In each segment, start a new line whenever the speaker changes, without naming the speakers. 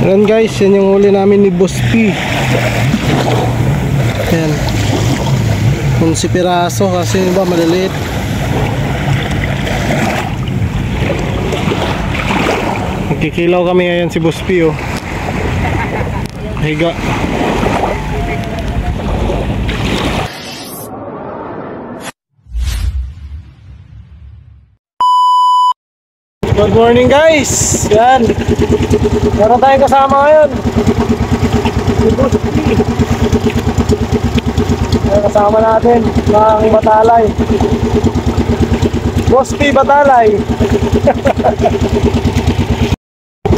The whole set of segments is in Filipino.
Ayan guys, yan yung huli namin ni Boss P. Ayan, 11 piraso kasi ba maliliit. Nagkikilaw kami ngayon si Boss P, oh. Higa. Good morning guys. Yan, meron tayong kasama ngayon. Yan, kasama natin mga Batalay. Boss P Batalay.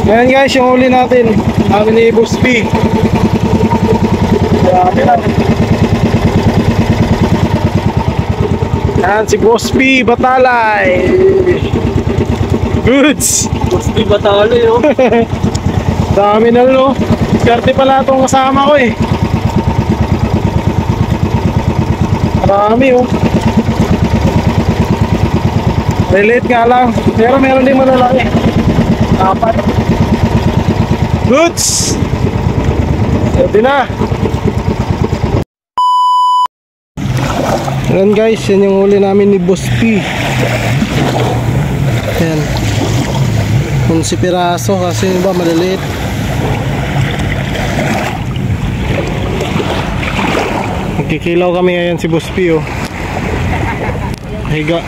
Yan guys, yung huli natin, kami ni Boss P. Grabe lang. Yan si Boss P Batalay. Goods!
Boss P Batalay, oh.
Dami na, no? Skarte pala itong kasama ko, eh. Marami, oh. Relate nga lang, pero meron din malalaki. Apat. Goods! Pwede na. Yan guys, yan yung huli namin ni Boss P. Yan, 11 piraso kasi ba maliliit. Nagkikilaw kami ngayon si Boss P, oh. Higa.